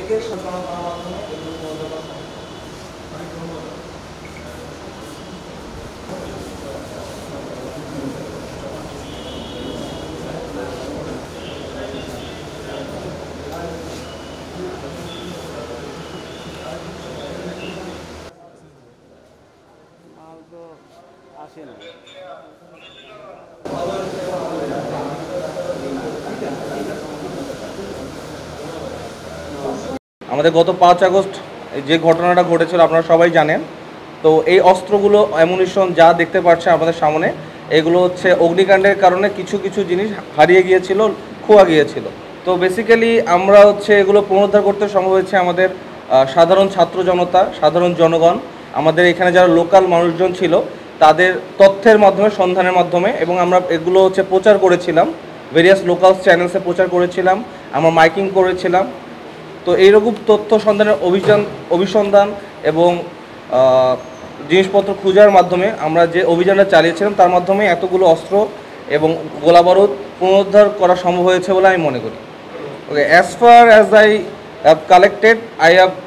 এদের সচেতনতা করার মাধ্যমে এগুলো অনেক ধন্যবাদ। আমাদের গত 5 আগস্ট যে ঘটনাটা ঘটেছিল আপনারা সবাই জানেন। তো এই অস্ত্রগুলো অ্যামুনিশন যা দেখতে পাচ্ছেন আমাদের সামনে, এগুলো হচ্ছে অগ্নিকাণ্ডের কারণে কিছু কিছু জিনিস হারিয়ে গিয়েছিল, খোয়া গিয়েছিল। তো বেসিক্যালি আমরা হচ্ছে এগুলো পুনরুদ্ধার করতে সম্ভব হয়েছে আমাদের সাধারণ ছাত্র জনতা, সাধারণ জনগণ, আমাদের এখানে যারা লোকাল মানুষজন ছিল তাদের তথ্যের মাধ্যমে, সন্ধানের মাধ্যমে, এবং আমরা এগুলো হচ্ছে প্রচার করেছিলাম, ভেরিয়াস লোকাল চ্যানেলসে প্রচার করেছিলাম, আমরা মাইকিং করেছিলাম। তো এইরকম তথ্য সন্ধানের অভিসন্ধান এবং জিনিসপত্র খোঁজার মাধ্যমে আমরা যে অভিযানটা চালিয়েছিলাম তার মাধ্যমে এতগুলো অস্ত্র এবং গোলাবারুদ পুনরুদ্ধার করা সম্ভব হয়েছে বলে আমি মনে করি। Okay, as far as I have collected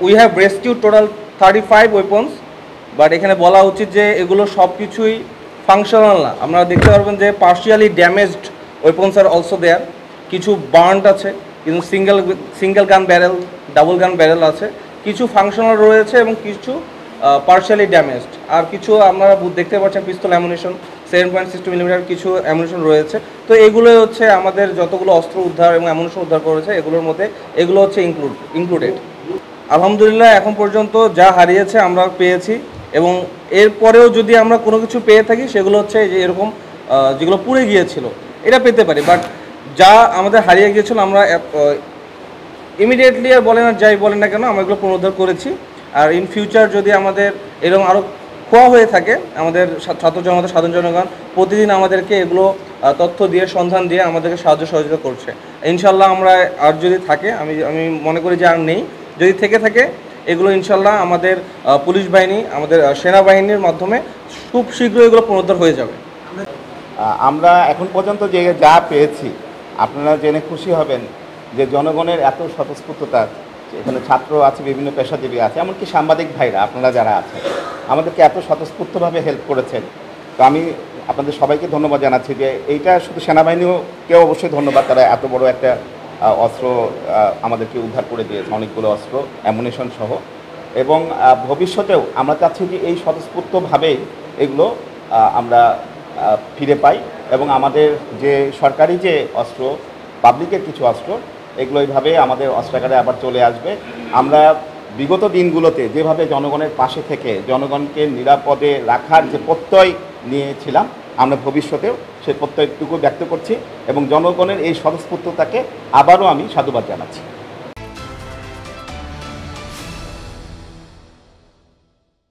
we have rescue total 35 weapons, but এখানে বলা উচিত যে এগুলো সব কিছুই ফাংশনাল না। আপনারা দেখতে পারবেন যে পার্শিয়ালি ড্যামেজড ওয়েপন্স আর অলসো দেয়ার, কিছু বার্নড আছে, কিন্তু সিঙ্গেল গান ব্যারেল, ডাবল গান ব্যারেল আছে, কিছু ফাংশনাল রয়েছে এবং কিছু পার্শিয়ালি ড্যামেজড, আর কিছু আপনারা দেখতে পাচ্ছেন পিস্তল অ্যামুনিশন 7.62 মিলিমিটার কিছু অ্যামুনিশন রয়েছে। তো এগুলো হচ্ছে আমাদের যতগুলো অস্ত্র উদ্ধার এবং অ্যামুনিশন উদ্ধার করেছে এগুলোর মধ্যে এগুলো হচ্ছে ইনক্লুডেড। আলহামদুলিল্লাহ এখন পর্যন্ত যা হারিয়েছে আমরা পেয়েছি, এবং এরপরেও যদি আমরা কোনো কিছু পেয়ে থাকি সেগুলো হচ্ছে যে এরকম যেগুলো পুড়ে গিয়েছিল এটা পেতে পারি, বাট যা আমাদের হারিয়ে গিয়েছিল আমরা ইমিডিয়েটলি আর বলেন আর যাই বলেন না কেন আমরা এগুলো পুনরুদ্ধার করেছি। আর ইন ফিউচার যদি আমাদের এরকম আরও খোয়া হয়ে থাকে, আমাদের ছাত্র জনতা, সাধারণ জনগণ প্রতিদিন আমাদেরকে এগুলো তথ্য দিয়ে, সন্ধান দিয়ে আমাদেরকে সাহায্য সহযোগিতা করছে। ইনশাল্লাহ আমরা আর যদি থাকে, আমি মনে করি যে আর নেই, যদি থেকে থাকে এগুলো ইনশাল্লাহ আমাদের পুলিশ বাহিনী, আমাদের সেনাবাহিনীর মাধ্যমে খুব শীঘ্রই এগুলো পুনরুদ্ধার হয়ে যাবে। আমরা এখন পর্যন্ত যে যা পেয়েছি আপনারা জেনে খুশি হবেন যে জনগণের এত স্বতঃস্ফূর্ততা, এখানে ছাত্র আছে, বিভিন্ন পেশাজীবী আছে, এমনকি সাংবাদিক ভাইরা আপনারা যারা আছেন আমাদেরকে এত স্বতঃস্ফূর্তভাবে হেল্প করেছেন। তো আমি আপনাদের সবাইকে ধন্যবাদ জানাচ্ছি যে এইটা শুধু সেনাবাহিনীকেও অবশ্যই ধন্যবাদ, তারা এত বড় একটা অস্ত্র আমাদেরকে উদ্ধার করে দিয়েছে, অনেকগুলো অস্ত্র অ্যামুনিশন সহ। এবং ভবিষ্যতেও আমরা চাচ্ছি যে এই স্বতঃস্ফূর্তভাবেই এগুলো আমরা ফিরে পাই, এবং আমাদের যে সরকারি যে অস্ত্র, পাবলিকের কিছু অস্ত্র, এগুলো এইভাবে আমাদের অস্ত্রাগারে আবার চলে আসবে। আমরা বিগত দিনগুলোতে যেভাবে জনগণের পাশে থেকে জনগণকে নিরাপদে রাখার যে প্রত্যয় নিয়েছিলাম, আমরা ভবিষ্যতেও সেই প্রত্যয়টুকু ব্যক্ত করছি, এবং জনগণের এই স্বতঃস্ফূর্ততাকে আবারও আমি সাধুবাদ জানাচ্ছি।